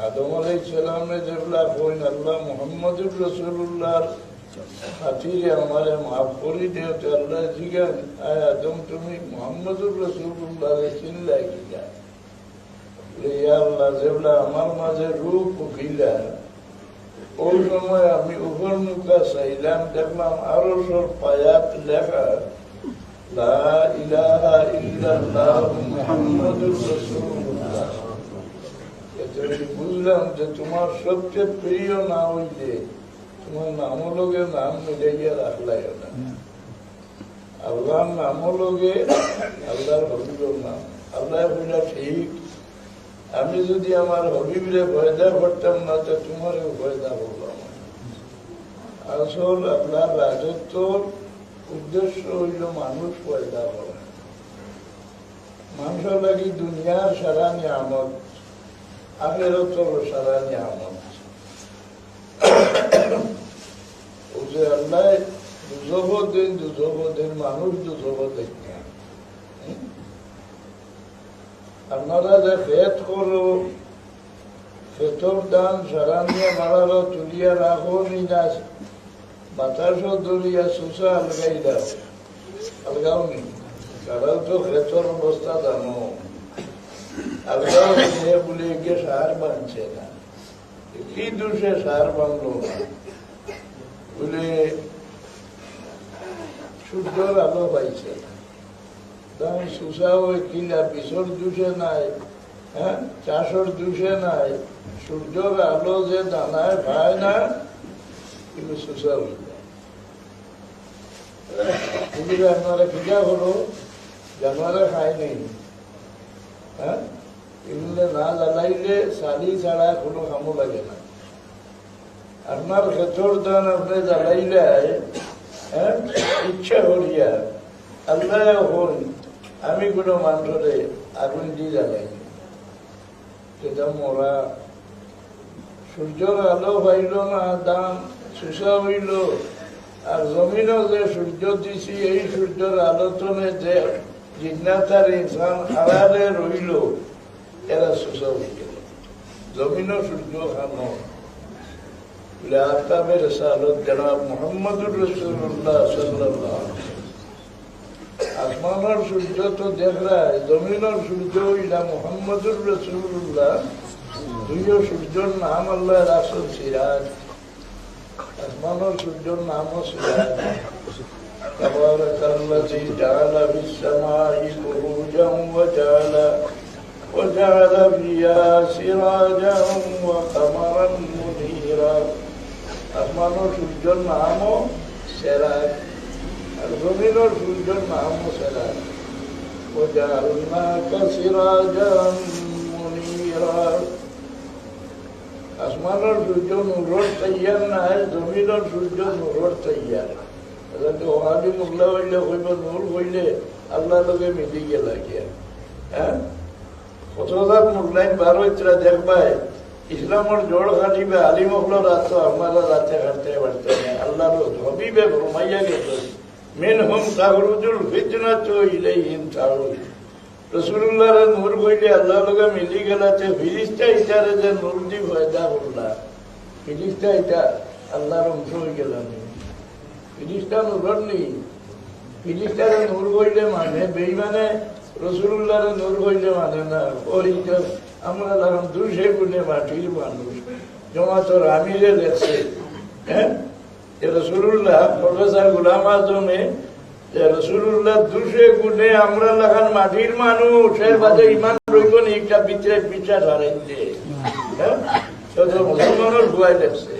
আদম আলাইহিস সালামে যেগুলা কইন আল্লাহ মুহাম্মদুর রাসূলুল্লাহর খাতিরে আমারে মাফ করি দিও। আল্লাহ জিগান আয় আদম তুমি মুহাম্মদুর রাসূলুল্লাহরে চিনলাই কিনা? ইয়া আল্লাহ যেগুলা আমার মাঝে রূপ উঠিলা ওই সময় আমি উপর মুখা চাইলাম, দেখলাম আরো সব পায়াত লেখা লা ইলাহা ইল্লাল্লাহ মুহাম্মাদুর রাসূলুল্লাহ। বুঝলাম যে তোমার সবচেয়ে প্রিয় না হইলে তোমার নামলগে নাম মিলাইয়া রাখলাই না। আল্লাহর নামলগে আল্লাহর হবিবর নাম। আল্লাহ বললা ঠিক, আমি যদি আমার হবিবরে পয়দা করতাম না তো তোমারও পয়দা করলাম। আসল আল্লাহর রাজত্বর উদ্দেশ্য হইল মানুষ পয়দা করা। মানুষের লাগি দুনিয়ার সারা নিয়ামত, আখিরাতের সারা নিয়ামত। ও যে আল্লাহ দুজব দিন মানুষ দুজব দেন। আপনারা যে খেত করো, খেতর দান সারা নিয়ে মারালো তুলিয়া রাখো নি না, বাতাসও দলিয়া সুসা আলগাই দাও, আলগাও নি। কারণ তো খেতর অবস্থা জানো, আলগাও নিয়ে বলে গিয়ে সার বানছে না। কি দোষে সার বানলো না? বলে সূর্যর আলো পাইছে না। সুসা ওই কিনা পিছর দোষে নাই, হ্যাঁ চাষর দোষে নাই। সূর্যর আলো যে দানায় পায় না, কিন্তু সুসা হয়ে যায়। আপনারা খিজা হলো জানোয়ারে খায় নেই, হ্যাঁ এগুলো না জ্বালাইলে শাড়ি ছাড়া কোনো কামও লাগে না। আপনার খেতর দান আপনি জ্বালাইলে হ্যাঁ ইচ্ছা করিয়া আল্লাহ হন আমি কোনো মানুষরে আগুন দিয়ে জ্বালাই সেটা মরা। সূর্যর আলো পাইল না, দাম সুসা হইল। আর জমিনও যে সূর্য দিছি, এই সূর্যের আলোচনে যে জিজ্ঞাসার ইনসান আড়ালে রইল, এরা সুসা হয়ে গেল। জমিনও সূর্য খানো বলে আফতাবের সালত জনাব মুহাম্মদুর রাসূলুল্লাহ সাল্লাল্লাহু আলাইহি ওয়াসাল্লাম। আসমানের সূর্য তো দেখরায়, জমিনের সূর্য হইলা মুহাম্মদুর রাসূলুল্লাহ। দুইও সূর্যর নাম আল্লাহ রাসূল সিরাজ। আসমানের সূর্যর নামও সিরাজ। তাবারাকাল্লাযী জাআলা ফিস সামাই বুরুজান ওয়া জাআলা ফিহা সিরাজান ওয়া কামারান মুনীরা। আসমানের সূর্যর নামও সিরাজ, আর জমিনের সূর্যের নামও সিরাজ। ওয়া জাআলনাকা সিরাজান মুনীরা। আসমানের সূর্য নূরের তৈয়ার নাই, জমিনের সূর্য নূরের তৈয়ার। ওহাবি মুগলা হইলে হইব নূর হইলে আল্লাহ লগে মিলি গেলা গিয়া। হ্যাঁ কতজাত মুগলাইন বার হইতরা দেখবাই ইসলামের জোড় খাটিবে আলিম হল রাত আপনারা রাতে হাঁটতে পারতে না। আল্লাহ হবিবে ফরমাইয়া গেছে মিনহুম তাখরুজুল ফিতনাতু ইলাইহিম তাউজ। রাসূলুল্লাহর নূর হইলে আল্লাহ লগে মিলি গেলাতে ফিরিস্তা ইটারে যে নূর দি পয়দা করলা, ফিরিস্তা ইটা আল্লাহর অংশ হয়ে গেলাম। ফিরিস্তা নূর নেই, ফিরিস্তার নূর হইলে মানে বেইমানে রাসূলুল্লাহর নূর হইলে মানে না। ওই আমরা লাগাম 200 গুণে মাটির মানুষ। জমাতর আমিরে লেখছে হ্যাঁ রাসূলুল্লাহ, প্রফেসর গোলাম আজমে রাসূলুল্লাহ 200 গুণে আমরা লাগান মাটির মানুষ। এর বাদে ইমান রইব না, একটা ভিতরে বিচার হারাইছে। হ্যাঁ মুসলমানের ভুয়াই লেখছে।